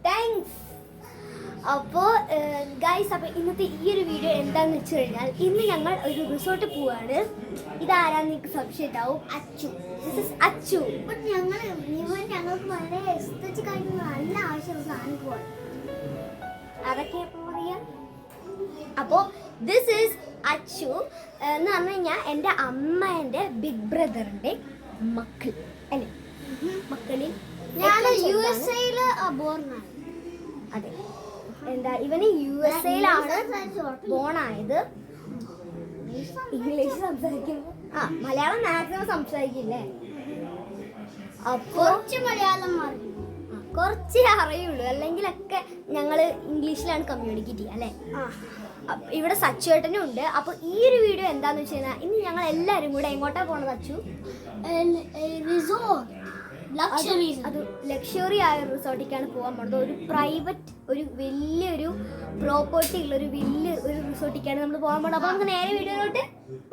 Thanks. അപ്പോൾ guys, അപ്പോൾ ഇന്നത്തെ ഈ ഒരു വീഡിയോ എന്താണെന്ന് വെച്ച് കഴിഞ്ഞാൽ ഇന്ന് ഞങ്ങൾ ഒരു റിസോർട്ടിൽ പോവാണ്. ഇതാരാന്ന് നിങ്ങൾക്ക് സംശയം ഉണ്ടാവും. അച്ചു. This is Achu. ഞങ്ങൾക്ക് വളരെ ഇഷ്ടച്ച് കഴിഞ്ഞ നല്ല ആവശ്യമുള്ള സാധനം പോവാണ്. അതൊക്കെ എപ്പോൾ പറയാം. അപ്പോൾ ദിസ് ഈസ് അച്ചു എന്ന് പറഞ്ഞു കഴിഞ്ഞാൽ എൻ്റെ അമ്മേൻ്റെ ബിഗ് ബ്രദറിൻ്റെ മക്കൾ അല്ലേ, മക്കളിൽ ഞാൻ USA-ൽ ബോർണാണ്. അതെ, എന്താ ഇവന് USA-ലാണ് ബോണായത്. ഇംഗ്ലീഷ് സംസാരിക്കുമ്പോൾ മലയാളം മാക്സിമം സംസാരിക്കില്ലേ. അപ്പോൾ മലയാളം കുറച്ചേ അറിയുള്ളൂ, അല്ലെങ്കിലൊക്കെ ഞങ്ങൾ ഇംഗ്ലീഷിലാണ് കമ്മ്യൂണിക്കേറ്റ് ചെയ്യുക അല്ലേ. ഇവിടെ സച്ചുവേട്ടനും ഉണ്ട്. അപ്പോൾ ഈ ഒരു വീഡിയോ എന്താന്ന് വെച്ച് കഴിഞ്ഞാൽ ഇന്ന് ഞങ്ങൾ എല്ലാവരും കൂടെ എങ്ങോട്ടാണ് പോണത് അച്ചു? അത് ലക്ഷറി ആയ റിസോർട്ടിലേക്കാണ് പോകാൻ പോകുന്നത്. ഒരു പ്രൈവറ്റ്, ഒരു വലിയൊരു പ്രോപ്പർട്ടി ഉള്ള ഒരു വലിയൊരു റിസോർട്ടിലേക്കാണ് നമ്മൾ പോകാൻ പോകുന്നത്. അപ്പോൾ നമുക്ക് നേരെ വീഡിയോയിലോട്ട്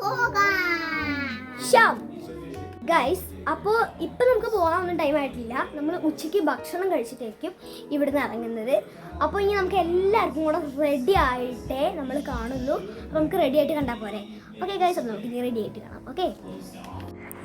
പോകാം ഗൈസ്. അപ്പോൾ ഇപ്പം നമുക്ക് പോകാനൊന്നും ടൈം ആയിട്ടില്ല. നമ്മൾ ഉച്ചയ്ക്ക് ഭക്ഷണം കഴിച്ചിട്ടായിരിക്കും ഇവിടുന്ന് ഇറങ്ങുന്നത്. അപ്പോൾ ഇനി നമുക്ക് എല്ലാവർക്കും കൂടെ റെഡി ആയിട്ടേ നമ്മൾ കാണുള്ളൂ. അപ്പോൾ നമുക്ക് റെഡി ആയിട്ട് കണ്ടാൽ പോരെ. ഓക്കെ ഗൈസ്, അപ്പോൾ നമുക്ക് ഇനി റെഡി ആയിട്ട് കാണാം. ഓക്കെ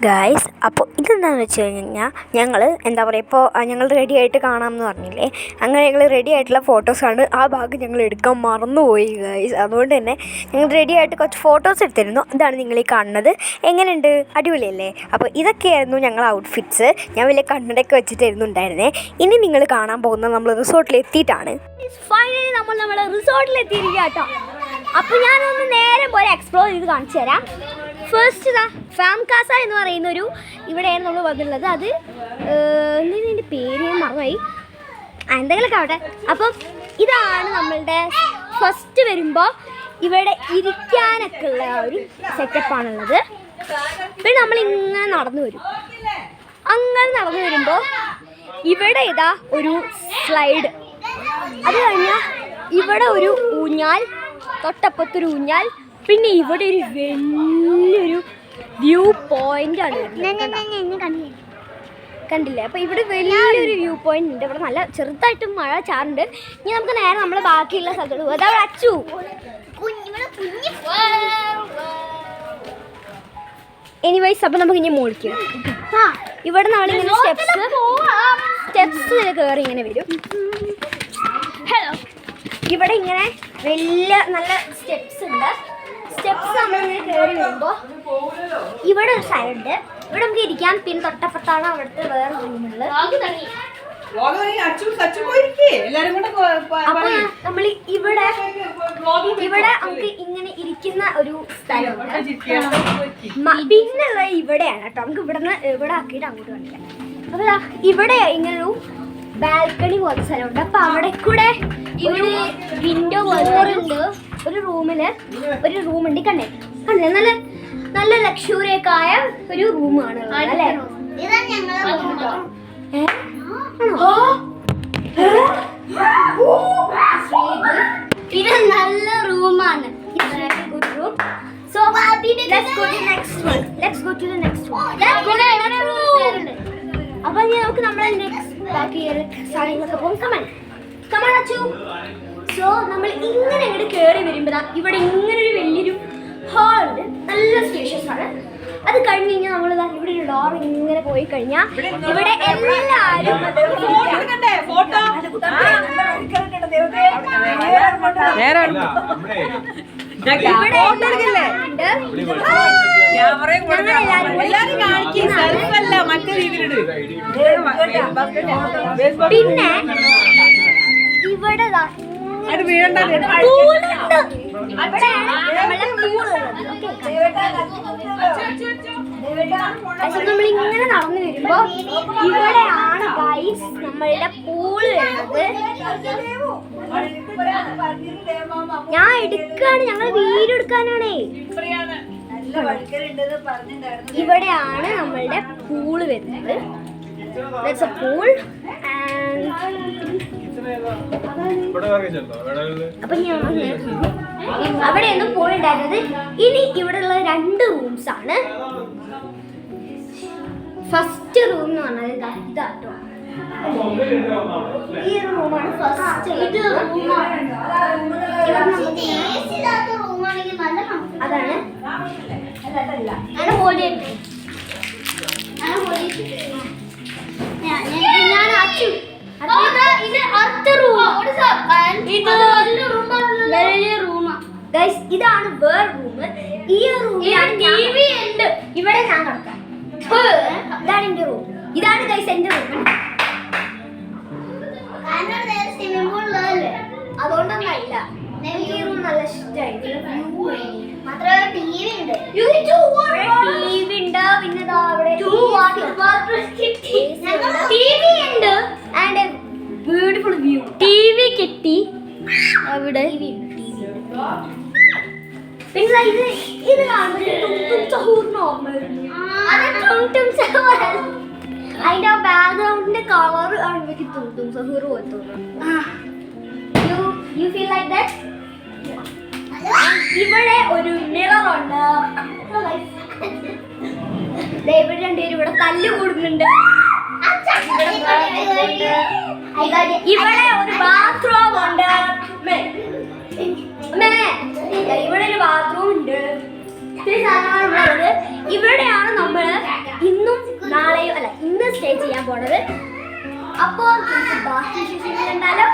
ഗായ്സ്, അപ്പോൾ ഇതെന്താണെന്ന് വെച്ച് കഴിഞ്ഞാൽ ഞങ്ങൾ എന്താ പറയുക, ഇപ്പോൾ ഞങ്ങൾ റെഡി ആയിട്ട് കാണാമെന്ന് പറഞ്ഞില്ലേ, അങ്ങനെ ഞങ്ങൾ റെഡി ആയിട്ടുള്ള ഫോട്ടോസാണ്. ആ ഭാഗം ഞങ്ങൾ എടുക്കാൻ മറന്നുപോയി ഗായ്സ്. അതുകൊണ്ട് തന്നെ ഞങ്ങൾ റെഡി ആയിട്ട് കുറച്ച് ഫോട്ടോസ് എടുത്തിരുന്നു. ഇതാണ് നിങ്ങൾ ഈ കാണുന്നത്. എങ്ങനെയുണ്ട്? അടിപൊളിയല്ലേ? അപ്പോൾ ഇതൊക്കെയായിരുന്നു ഞങ്ങൾ ഔട്ട്ഫിറ്റ്സ്. ഞാൻ വലിയ കണ്ണടയൊക്കെ വെച്ചിട്ടായിരുന്നു ഉണ്ടായിരുന്നേ. ഇനി നിങ്ങൾ കാണാൻ പോകുന്നത് നമ്മൾ റിസോർട്ടിൽ എത്തിയിട്ടാണ്. ഫൈനലി നമ്മൾ നമ്മുടെ റിസോർട്ടിൽ എത്തിയിരിക്കുക കേട്ടോ. അപ്പോൾ ഞാനൊന്ന് നേരെ പോലെ എക്സ്പ്ലോർ ചെയ്ത് കാണിച്ചു തരാം. ഫസ്റ്റ് ഇതാ ഫാം കാസ എന്ന് പറയുന്ന ഒരു ഇവിടെയാണ് നമ്മൾ വന്നിട്ടുള്ളത്. അത് എന്തിൻ്റെ പേര് ഞാൻ മറന്നുപോയി, എന്തെങ്കിലുമൊക്കെ ആവട്ടെ. അപ്പം ഇതാണ് നമ്മളുടെ ഫസ്റ്റ് വരുമ്പോൾ ഇവിടെ ഇരിക്കാനൊക്കെ ഉള്ള ഒരു സെറ്റപ്പാണുള്ളത്. പിന്നെ നമ്മളിങ്ങനെ നടന്നു വരും. അങ്ങനെ നടന്നു വരുമ്പോൾ ഇവിടെ ഇതാ ഒരു സ്ലൈഡ്, അത് കഴിഞ്ഞാൽ ഇവിടെ ഒരു ഊഞ്ഞാൽ, തൊട്ടപ്പത്തൊരു ഊഞ്ഞാൽ, പിന്നെ ഇവിടെ ഒരു വലിയൊരു വ്യൂ പോയിന്റ് ആണ്. കണ്ടില്ലേ? അപ്പോൾ ഇവിടെ വലിയൊരു വ്യൂ പോയിന്റ് ഉണ്ട്. ഇവിടെ നല്ല ചെറുതായിട്ട് മഴ ചാറുണ്ട്. ഇനി നമുക്ക് നേരെ നമ്മൾ ബാക്കിയുള്ള സ്ഥലത്തോട്ട് പോകും. അതവിടെ അച്ചു. എനിവൈസ്, അപ്പോൾ നമുക്ക് ഇനി മോളിക്കും. ഇവിടെ നമ്മളിങ്ങനെ സ്റ്റെപ്സ് കയറി ഇങ്ങനെ വരും. ഹലോ, ഇവിടെ ഇങ്ങനെ വലിയ നല്ല സ്റ്റെപ്സ് ഉണ്ട്. സ്റ്റെപ്സ് നമ്മളിങ്ങനെ കയറി വരുമ്പോൾ ഇവിടെ ഒരു സൈഡുണ്ട്. ഇവിടെ നമുക്ക് ഇരിക്കാം. പിന്നെ തൊട്ടപ്പുറത്താണ് അവിടുത്തെ വേറെ റൂമുള്ളത്. അപ്പോൾ നമ്മൾ ഇവിടെ നമുക്ക് ഇങ്ങനെ ഇരിക്കുന്ന ഒരു സ്ഥലമുണ്ട്. പിന്നെ ഇവിടെയാണ് കേട്ടോ. നമുക്ക് ഇവിടെ ആക്കിയിട്ട് അങ്ങോട്ട് കാണിക്കാം. അപ്പോൾ ഇവിടെ ഇങ്ങനൊരു ബാൽക്കണി പോലത്തെ സ്ഥലമുണ്ട്. അപ്പോൾ അവിടെ കൂടെ ഒരു വിൻഡോ പോലുണ്ട്. ഒരു റൂമുണ്ട്. കണ്ടേ നല്ല നല്ല ലക്ഷൂറിയൊക്കെ ആയ ഒരു റൂമാണ് അല്ലേ. ഇത് നല്ല റൂമാണ്. So let's go to the next one. അപ്പൊ നമുക്ക് നമ്മളെ നെക്സ്റ്റ് ബാക്കി സാധനങ്ങളൊക്കെ പോകും. കമാൻ അച്ചു. സോ നമ്മൾ ഇങ്ങനെ ഇങ്ങോട്ട് കയറി വരുമ്പോൾ ഇവിടെ ഇങ്ങനെ ഒരു വലിയൊരു ഹാൾ ഉണ്ട്. നല്ല സ്പേഷ്യസ് ആണ്. അത് കഴിഞ്ഞ് കഴിഞ്ഞാൽ നമ്മൾ ഇവിടെ ഒരു ഡോർ ഇങ്ങനെ പോയി കഴിഞ്ഞാൽ ഇവിടെ എല്ലാവരും പിന്നെ ഇവിടെ നമ്മളിങ്ങനെ നടന്നു വരുമ്പോ ഇവിടെയാണ് ഗൈസ് നമ്മളുടെ പൂള് വരുന്നത്. ഞാൻ എടുക്കാണ്, ഞങ്ങൾ വീഡിയോ എടുക്കാനാണേ. ഇവിടെയാണ് നമ്മളുടെ പൂള് വരുന്നത്. That's a pool and അപ്പൊ അവിടെയൊന്നും പൂൾ ഉണ്ടായിരുന്നത്. ഇനി ഇവിടെയുള്ള 2 റൂംസ് ആണ്. ഫസ്റ്റ് റൂം എന്ന് പറഞ്ഞത് ഇതാട്ടോ. ഈ ഒരു റൂമാണ് ഫസ്റ്റ്. ഇത് റൂമാണ്. അതാണ് ഞാൻ അച്ചു. ഇത് അടുത്ത റൂമാണ്. വലിയ റൂമാണ്. ഗൈസ് ഇതാണ് വേറെ റൂം. ഈ റൂമിലാണ് TV ഉണ്ട്. ഇവിടെ ഞാൻ കിടക്കാം. ഇതാണ് എന്റെ റൂം. ഇതാണ് ഗൈസ് എന്റെ റൂം. അതുകൊണ്ടൊന്നല്ല, എനിക്ക് ഈ റൂം നല്ല ഇഷ്ടമായി. മാത്രമല്ല TV ഉണ്ട്. TV ഉണ്ട്. പിന്നെ TV ഉണ്ട് ആൻഡ് ബ്യൂട്ടിഫുൾ വ്യൂ. TV കിട്ടി അവിടെ. പിന്നെ ഇത് അതിന്റെ ബാക്ക്ഗ്രൗണ്ടിന്റെ കളർ ആണെങ്കിൽ തും സഹൂർ പോലത്തോന്നു. You feel like that? ഇവിടെ ഒരു മിറർ ഉണ്ട്. ഇവിടെ രണ്ടുപേരും ഇവിടെ തല്ല് കൂടുന്നുണ്ട്. ഇവിടെ ഒരു ബാത്റൂം ഉണ്ട്. ഇവിടെ ഒരു ബാത്റൂം ഉണ്ട്. ഇവിടെയാണ് നമ്മൾ ഇന്നും നാളെയും അല്ല ഇന്ന് സ്റ്റേ ചെയ്യാൻ പോണത്. അപ്പോൾ കണ്ടാലോ.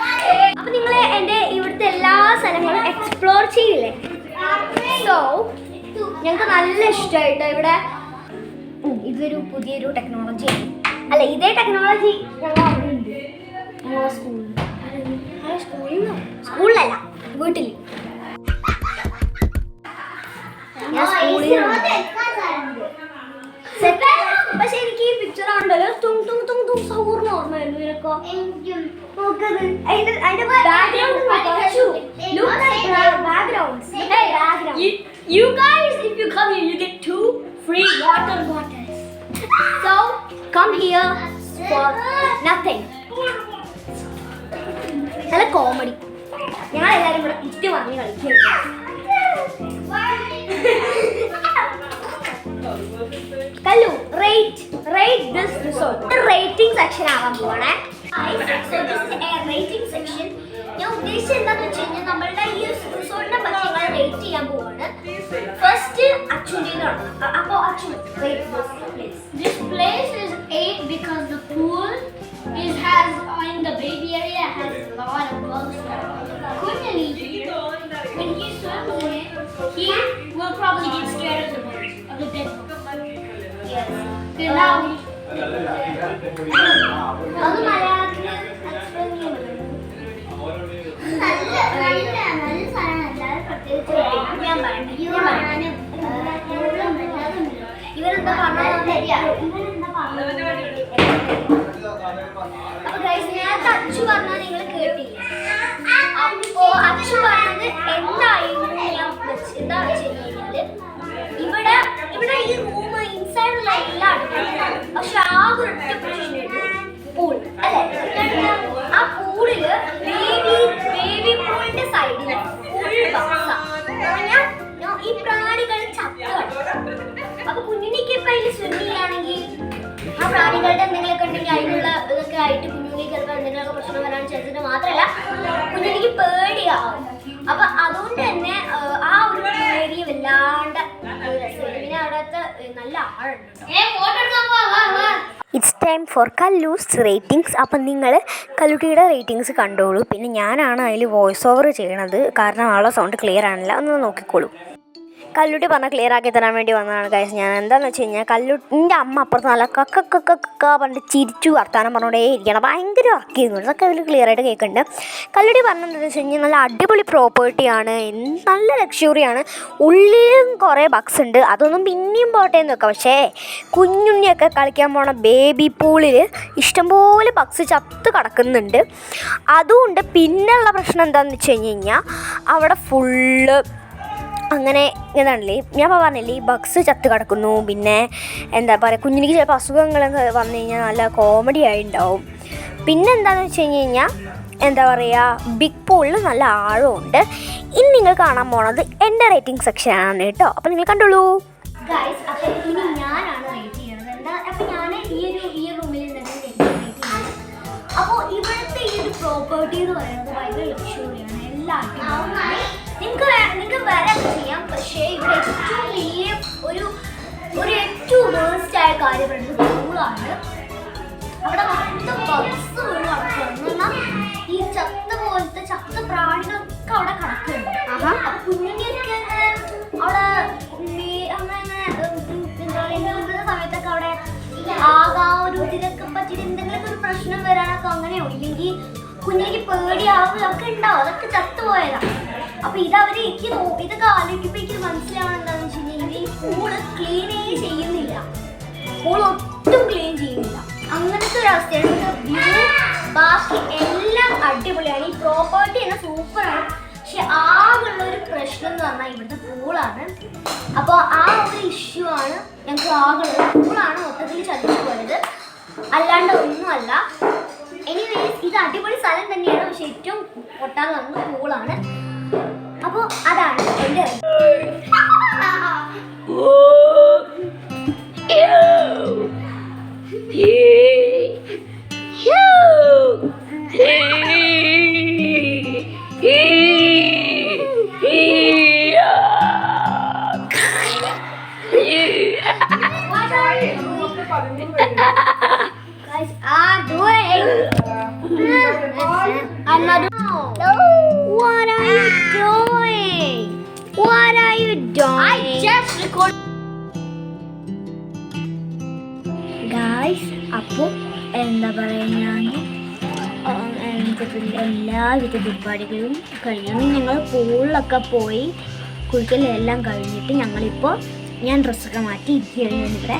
അപ്പൊ നിങ്ങൾ എൻ്റെ ഇവിടുത്തെ എല്ലാ സ്ഥലങ്ങളും എക്സ്പ്ലോർ ചെയ്യില്ലേ? സോ ഞങ്ങൾക്ക് നല്ല ഇഷ്ടമായിട്ട് ഇവിടെ. ഇതൊരു പുതിയൊരു ടെക്നോളജിയാണ്. അല്ല, ഇതേ ടെക്നോളജി ഞങ്ങൾ അവിടെ ഉണ്ട്. സ്കൂളിലല്ല, വീട്ടിൽ. പക്ഷെ എനിക്ക് ഈ പിക്ചർ ഉണ്ടല്ലോ സൗറിന് ഓർമ്മയായിരുന്നു. നിനക്കോ? അതിന്റെ background. You guys, if you come here, you get 2 free water bottles. So come here for nothing. നല്ല കോമഡി. ഞങ്ങൾ എല്ലാവരും ഇവിടെ ഇറ്റ് പറഞ്ഞ് കളിക്കുകയാണ്. കല്ലു, rate this resort. Rating section ആവാൻ പോവാണേ. റേറ്റിംഗ് സെക്ഷൻ ഞാൻ ഉദ്ദേശിച്ചത് എന്താണെന്ന് വെച്ച് കഴിഞ്ഞാൽ നമ്മളുടെ ഈ റിസോർട്ടിനെ പറ്റി ഞങ്ങൾ റേറ്റ് ചെയ്യാൻ പോവാണ്. ഫസ്റ്റ് അച്ഛൻ്റെ തുടങ്ങാം. അപ്പോൾ അച്ഛൻ This place is 8 because the pool has in the baby area has a lot of bugs. Kunjali, when he swims in it, he will probably get scared of the bugs, of the dead bugs. yes. Okay, now അത് മലയാളത്തിൽ explain ചെയ്യുന്നത് ഞാൻ പറയാം. ഇവരെന്താ പറഞ്ഞത്? അപ്പൊ guys, നേരത്തെ അച്ചു പറഞ്ഞാൽ നിങ്ങൾ കേട്ടില്ല. അപ്പോ അച്ചു പറഞ്ഞത് എന്തായിരുന്നു എന്താ വെച്ച് കഴിഞ്ഞാല് ഇവിടെ ഈ റൂം ഇൻസൈഡുള്ള എല്ലാ അടുക്കളയാണ്. പക്ഷെ ആകെ ഒറ്റ പ്രശ്നമുണ്ട്, പൂൾ അല്ലെ? ആ പൂളില് ബേബി പൂളിന്റെ സൈഡിൽ ഫുൾ ബക്സാ. ഈ പ്രാണികൾ ചത്താണ്. അപ്പൊ കുഞ്ഞിനിക്ക് ഇപ്പൊ അതിൽ സ്വിമ്മിങ് ചെയ്യുകയാണെങ്കിൽ ആ പ്രാണികളുടെ എന്തെങ്കിലുമൊക്കെ ഉണ്ടെങ്കിൽ അതിനുള്ള ഇതൊക്കെ ആയിട്ട് കുഞ്ഞുങ്ങൾക്ക് ചിലപ്പോൾ എന്തെങ്കിലുമൊക്കെ പ്രശ്നം വരാൻ ചേർത്തിട്ട് മാത്രമല്ല കുഞ്ഞിനിക്ക് പേടിയാവും. അപ്പൊ അതുകൊണ്ട് തന്നെ ആ ഒരു ഏരിയ വല്ലാണ്ട് രസമില്ല. പിന്നെ അവിടുത്തെ നല്ല ആഴുണ്ട്. It's time for Kallu's ratings. അപ്പം നിങ്ങൾ കല്ലുട്ടിയുടെ റേറ്റിംഗ്സ് കണ്ടോളൂ. പിന്നെ ഞാനാണ് അതിൽ വോയിസ് ഓവർ ചെയ്യണത്, കാരണം ആളെ സൗണ്ട് ക്ലിയർ ആണല്ലോ, ഒന്ന് നോക്കിക്കോളൂ. കല്ലുട്ടി പറഞ്ഞാൽ ക്ലിയർ ആക്കി തരാൻ വേണ്ടി വന്നതാണ് ഗൈസ്. ഞാൻ എന്താണെന്ന് വെച്ച് കഴിഞ്ഞാൽ കല്ലുട്ടിൻ്റെ അമ്മ അപ്പുറത്ത് നല്ല കക്ക പറഞ്ഞിട്ട് ചിരിച്ചു വർത്താനം പറഞ്ഞോണ്ടേ ഇരിക്കണം. ഭയങ്കര വർക്കിയിരുന്നു. അതൊക്കെ അതിൽ ക്ലിയർ ആയിട്ട് കേൾക്കുന്നുണ്ട്. കല്ലുട്ടി പറഞ്ഞതെന്ന് വെച്ച് കഴിഞ്ഞാൽ നല്ല അടിപൊളി പ്രോപ്പർട്ടിയാണ്, നല്ല ലക്ഷറിയാണ്. ഉള്ളിലും കുറേ ബഗ്സ് ഉണ്ട്, അതൊന്നും പിന്നെയും പോട്ടെ എന്ന് വെക്കാം. പക്ഷേ കുഞ്ഞുണ്ണിയൊക്കെ കളിക്കാൻ പോണ ബേബി പൂളിൽ ഇഷ്ടംപോലെ ബഗ്സ് ചത്ത് കിടക്കുന്നുണ്ട്. അതുകൊണ്ട് പിന്നെയുള്ള പ്രശ്നം എന്താണെന്ന് വെച്ച് കഴിഞ്ഞാൽ അവിടെ ഫുള്ള് അങ്ങനെ എന്താണല്ലേ ഞാൻ പറഞ്ഞില്ലേ, ഈ ബഗ്സ് ചത്ത് കിടക്കുന്നു. പിന്നെ എന്താ പറയുക, കുഞ്ഞിനിക്ക് ചിലപ്പോൾ അസുഖങ്ങളൊക്കെ വന്നു കഴിഞ്ഞാൽ നല്ല കോമഡി ആയിട്ടുണ്ടാവും. പിന്നെ എന്താണെന്ന് വെച്ച് കഴിഞ്ഞാൽ എന്താ പറയുക, ബിഗ് പൂളിൽ നല്ല ആഴമുണ്ട്. ഇനി നിങ്ങൾ കാണാൻ പോണത് എൻ്റെ റേറ്റിംഗ് സെക്ഷനാണ് കേട്ടോ. അപ്പോൾ നിങ്ങൾ കണ്ടോളൂ ഗൈസ്. അപ്പോൾ ഇനി ഞാനാണ് റേറ്റ് ചെയ്യണത്. എന്താ അപ്പോൾ ഞാൻ ഈ റൂമിൽ റേറ്റ് ചെയ്യുന്നത് പ്രോപ്പർട്ടി എന്ന് പറയുന്നത് ഭയങ്കര ലക്ഷറിയാണ്. എല്ലാം നിങ്ങൾക്ക് വരെ ചെയ്യാം. പക്ഷേ ഇവിടെ ഏറ്റവും വലിയ ഒരു ഏറ്റവും വേസ്റ്റ് ആയ കാര്യം പറയുന്നത് പൂളാണ്. അവിടെ മൊത്തം ബഗ്സ് വീണ് നടക്കുകയാണ്. ഈ ചത്ത പോലത്തെ ചത്ത പ്രാണികളൊക്കെ അവിടെ കിടക്കുന്നുണ്ട്. അപ്പൊ കുഞ്ഞിനെയൊക്കെ അവിടെ സമയത്തൊക്കെ അവിടെ ആകാം ഒരു ഇതിനൊക്കെ പറ്റിയിട്ട് എന്തെങ്കിലും ഒരു പ്രശ്നം വരാനൊക്കെ അങ്ങനെയോ ഇല്ലെങ്കിൽ കുഞ്ഞിക്ക് പേടിയാവുകയൊക്കെ ഉണ്ടാവും. അതൊക്കെ ചത്തുപോയതാണ്. അപ്പൊ ഇതവര് ഇതൊക്കെ ആലോചിക്കുമ്പോ എനിക്ക് മനസ്സിലാവണം എന്താണെന്ന് വെച്ച് കഴിഞ്ഞാൽ ഈ പൂള് ക്ലീനേ ചെയ്യുന്നില്ല. പൂൾ ഒട്ടും ക്ലീൻ ചെയ്യുന്നില്ല. അങ്ങനത്തെ ഒരു അവസ്ഥയാണ്. വ്യൂ ബാക്കി എല്ലാം അടിപൊളിയാണ്. ഈ പ്രോപ്പർട്ടി തന്നെ സൂപ്പറാണ്. പക്ഷെ ആകെയുള്ള ഒരു പ്രശ്നം എന്ന് പറഞ്ഞാൽ ഇവിടുത്തെ പൂളാണ്. അപ്പോൾ ആ ഒരു ഇഷ്യൂ ആണ് ഞങ്ങൾക്ക് ആകെയുള്ളത്. പൂളാണ് മൊത്തത്തിൽ ചതിച്ചു പോയത്, അല്ലാണ്ട് ഒന്നുമല്ല. എനിവേസ് ഇത് അടിപൊളി സ്ഥലം തന്നെയാണ്. പക്ഷെ ഏറ്റവും പൊട്ടാന്ന് പറഞ്ഞത് പൂളാണ്. അപ്പോൾ അതാണ് എൻ്റെ guys are doing. I'm not doing. What are you doing? What are you doing? I just recorded. Guys, അപ്പോൾ എന്താ പറയുക, ഞാൻ എല്ലാവിധ പരിപാടികളും കഴിഞ്ഞു. ഞങ്ങൾ പൂളിലൊക്കെ പോയി കുളിക്കലെല്ലാം കഴിഞ്ഞിട്ട് ഞങ്ങളിപ്പോൾ ഞാൻ ഡ്രസ്സൊക്കെ മാറ്റി ഇരിക്കുകയാണ്.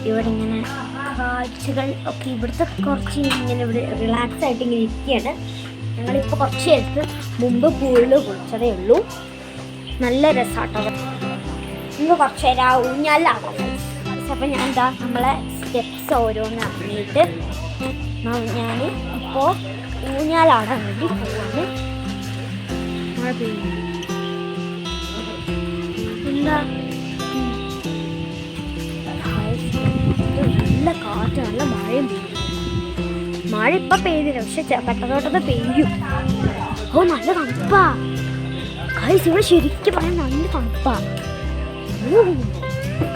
ഇവിടെ ഇങ്ങനെ കാഴ്ചകൾ ഒക്കെ ഇവിടുത്തെ കുറച്ച് ഇങ്ങനെ ഇവിടെ റിലാക്സ് ആയിട്ട് ഇങ്ങനെ ഇരിക്കുകയാണ്. ഞങ്ങളിപ്പോൾ കുറച്ച് നേരത്ത് മുമ്പ് പൂളിൽ കുളിച്ചതേ ഉള്ളൂ. നല്ല രസമാട്ടോ. ഇന്ന് കുറച്ച് നേരം ആ ഊഞ്ഞാലാകാം. അപ്പോൾ ഞാൻ എന്താ നമ്മളെ സ്റ്റെപ്സ് ഓരോന്ന് ഇറങ്ങിയിട്ട് ഞാൻ ഇപ്പോൾ ഊഞ്ഞാലാടാൻ വേണ്ടി പോവാണ്. മഴ പെയ്യുന്നു. എന്താ നല്ല കാറ്റ്, നല്ല മഴയും പെയ്യും. മഴ ഇപ്പം പെയ്തില്ല, പക്ഷെ പെട്ടതോട്ടത്ത് പെയ്യും. ഓ നല്ല തണുപ്പാ ഗൈസ്. ഇവിടെ ശരിക്കും പറയാൻ നല്ല തണുപ്പാ.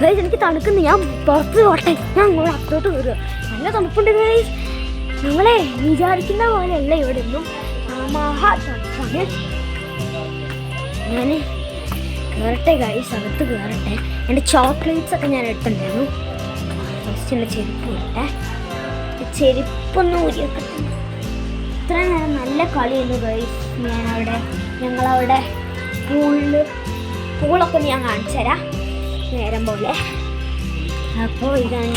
ഗൈസ് എനിക്ക് തണുക്കുന്നു. ഞാൻ പുറത്ത് പോട്ടെ. ഞാൻ ഇവിടെ അത്തോട്ട് കയറുക. നല്ല തണുപ്പുണ്ട് ഗൈസ്. നിങ്ങളെ വിചാരിക്കുന്ന പോലെയല്ല ഇവിടെ ഒന്നും. മഹാ തണുപ്പാണ്. ഞാൻ കയറട്ടെ ഗൈസ്, അകത്ത് കയറട്ടെ. എൻ്റെ ചോക്ലേറ്റ്സ് ഒക്കെ ഞാൻ എടുത്തിട്ടുണ്ടായിരുന്നു. ഫസ്റ്റ് എൻ്റെ ചെരുപ്പ് ഇട്ടെ. ചെരുപ്പൊന്നും ഊരിയൊക്കെ ഇത്ര നേരം നല്ല കളിയുണ്ട് ഗൈസ്. ഞങ്ങളവിടെ പൂളൊക്കെ ഞാൻ കാണിച്ചു തരാം നേരം പോലെ. അപ്പോൾ ഇതാണ്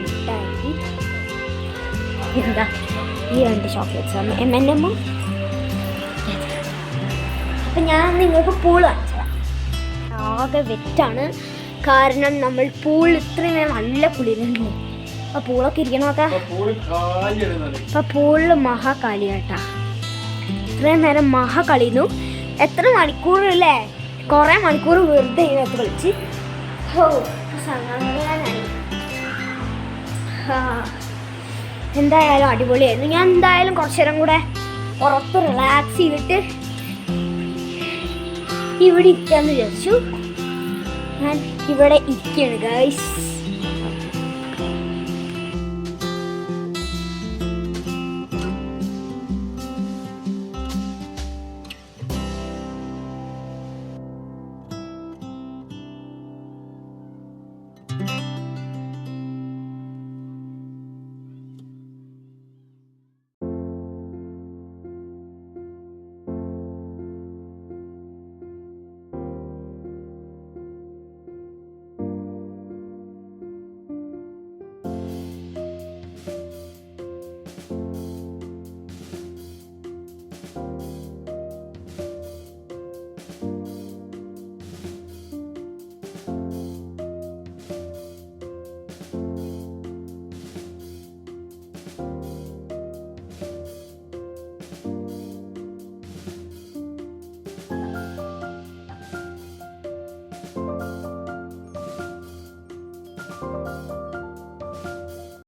മിഠായി. എന്താ ഈ 2 ചോക്ലേറ്റ്സ് ആണ് M&M. അപ്പം ഞാൻ നിങ്ങൾക്ക് പൂള് കാണിച്ചു തരാം. ആകെ വെറ്റാണ്, കാരണം നമ്മൾ പൂളിൽ ഇത്രയും നേരം നല്ല കുളിരുണ്ട്. അപ്പോൾ പൂളൊക്കെ ഇരിക്കണമൊക്കെ. അപ്പം പൂളിൽ മഹാകളി കേട്ടാ. ഇത്രയും നേരം മഹാകളിന്നു. എത്ര മണിക്കൂറല്ലേ, കുറേ മണിക്കൂർ വെറുതെ ഇതിനകത്ത് കളിച്ച്. ഓ സമാധാനായി. എന്തായാലും അടിപൊളിയായിരുന്നു. ഞാൻ എന്തായാലും കുറച്ചു നേരം കൂടെ ഉറപ്പ് റിലാക്സ് ചെയ്തിട്ട് ഇവിടെ ഇരിക്കാന്ന് വിചാരിച്ചു. ഞാൻ ഇവിടെ ഇരിക്കുകയാണ് ഗൈസ്.